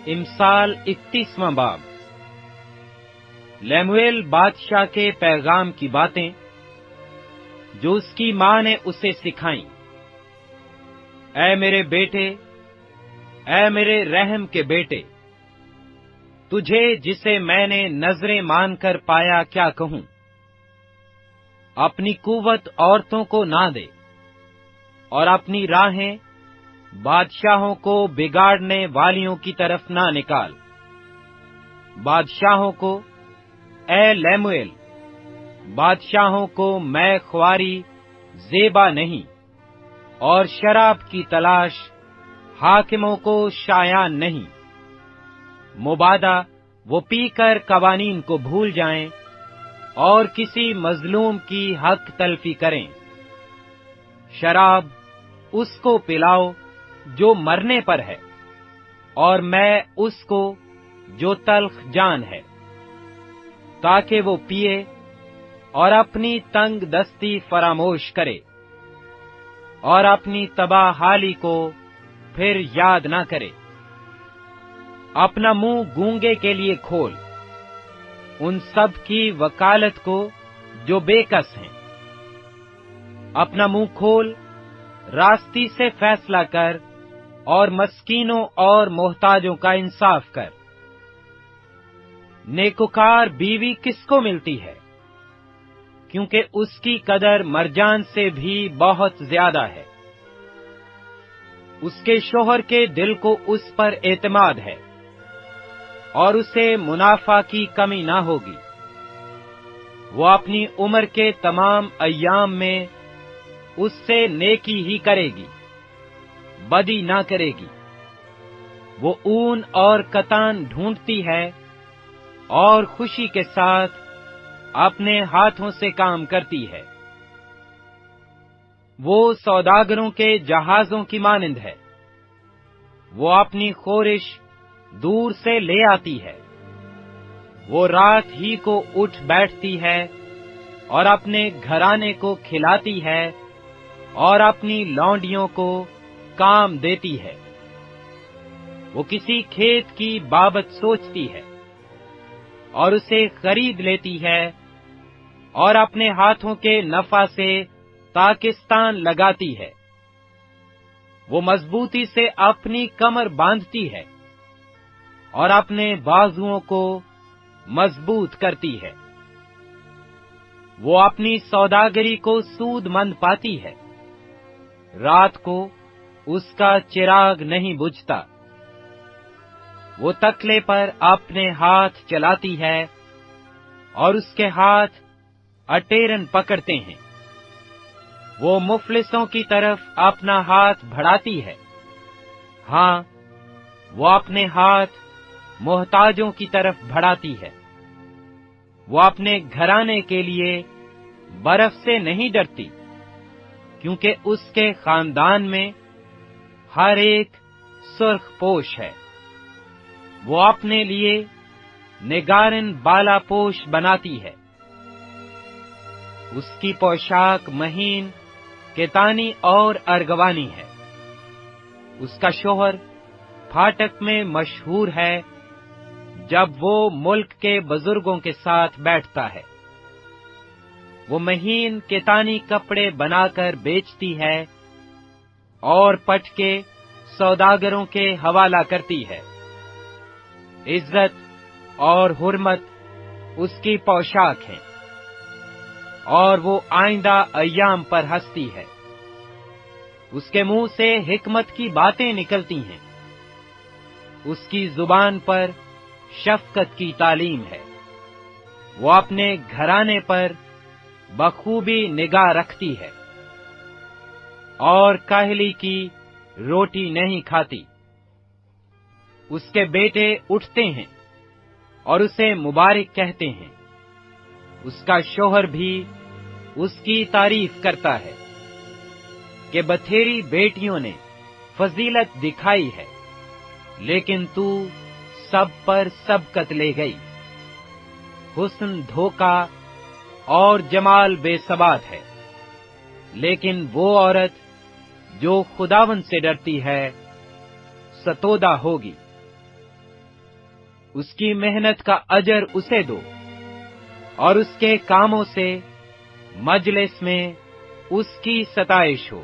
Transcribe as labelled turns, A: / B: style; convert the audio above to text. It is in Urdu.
A: امثال 31واں باب۔ لیمویل بادشاہ کے پیغام کی باتیں جو اس کی ماں نے اسے سکھائیں۔ اے میرے بیٹے، اے میرے رحم کے بیٹے، تجھے جسے میں نے نظریں مان کر پایا کیا کہوں؟ اپنی قوت عورتوں کو نہ دے، اور اپنی راہیں بادشاہوں کو بگاڑنے والیوں کی طرف نہ نکال۔ بادشاہوں کو، اے لیمویل، بادشاہوں کو میں خواری زیبا نہیں، اور شراب کی تلاش حاکموں کو شایان نہیں۔ مبادہ وہ پی کر قوانین کو بھول جائیں اور کسی مظلوم کی حق تلفی کریں۔ شراب اس کو پلاؤ جو مرنے پر ہے، اور میں اس کو جو تلخ جان ہے، تاکہ وہ پیے اور اپنی تنگ دستی فراموش کرے، اور اپنی تباہ حالی کو پھر یاد نہ کرے۔ اپنا منہ گونگے کے لیے کھول، ان سب کی وکالت کو جو بے کس ہیں۔ اپنا منہ کھول، راستی سے فیصلہ کر، اور مسکینوں اور محتاجوں کا انصاف کر۔ نیکوکار بیوی کس کو ملتی ہے؟ کیونکہ اس کی قدر مرجان سے بھی بہت زیادہ ہے۔ اس کے شوہر کے دل کو اس پر اعتماد ہے، اور اسے منافع کی کمی نہ ہوگی۔ وہ اپنی عمر کے تمام ایام میں اس سے نیکی ہی کرے گی، بدی نہ کرے گی۔ وہ اون اور کتان ڈھونڈتی ہے، اور خوشی کے ساتھ اپنے ہاتھوں سے کام کرتی ہے۔ وہ سوداگروں کے جہازوں کی مانند ہے، وہ اپنی خورش دور سے لے آتی ہے۔ وہ رات ہی کو اٹھ بیٹھتی ہے، اور اپنے گھرانے کو کھلاتی ہے، اور اپنی لونڈیوں کو کام دیتی ہے۔ وہ کسی کھیت کی بابت سوچتی ہے، اور اسے خرید لیتی ہے، اور اپنے ہاتھوں کے نفع سے تاکستان لگاتی ہے۔ وہ مضبوطی سے اپنی کمر باندھتی ہے، اور اپنے بازوؤں کو مضبوط کرتی ہے۔ وہ اپنی سوداگری کو سود مند پاتی ہے، رات کو اس کا چراغ نہیں بجھتا۔ وہ تکلے پر اپنے ہاتھ چلاتی ہے، اور اس کے ہاتھ اٹیرن پکڑتے ہیں۔ وہ مفلسوں کی طرف اپنا ہاتھ بڑھاتی ہے، ہاں، وہ اپنے ہاتھ محتاجوں کی طرف بڑھاتی ہے۔ وہ اپنے گھرانے کے لیے برف سے نہیں ڈرتی، کیونکہ اس کے خاندان میں ہر ایک سرخ پوش ہے۔ وہ اپنے لیے نگارن بالا پوش بناتی ہے۔ اس کی پوشاک مہین، کتانی اور ارغوانی ہے۔ اس کا شوہر پھاٹک میں مشہور ہے، جب وہ ملک کے بزرگوں کے ساتھ بیٹھتا ہے۔ وہ مہین کتانی کپڑے بنا کر بیچتی ہے، اور پٹکے سوداگروں کے حوالہ کرتی ہے۔ عزت اور حرمت اس کی پوشاک ہے، اور وہ آئندہ ایام پر ہنستی ہے۔ اس کے منہ سے حکمت کی باتیں نکلتی ہیں، اس کی زبان پر شفقت کی تعلیم ہے۔ وہ اپنے گھرانے پر بخوبی نگاہ رکھتی ہے، اور کاہلی کی روٹی نہیں کھاتی۔ اس کے بیٹے اٹھتے ہیں اور اسے مبارک کہتے ہیں، اس کا شوہر بھی اس کی تعریف کرتا ہے کہ بتھیری بیٹیوں نے فضیلت دکھائی ہے، لیکن تو سب پر سبقت لے گئی۔ حسن دھوکہ اور جمال بے ثبات ہے، لیکن وہ عورت جو خداوند سے ڈرتی ہے ستودہ ہوگی۔ اس کی محنت کا اجر اسے دو، اور اس کے کاموں سے مجلس میں اس کی ستائش ہو۔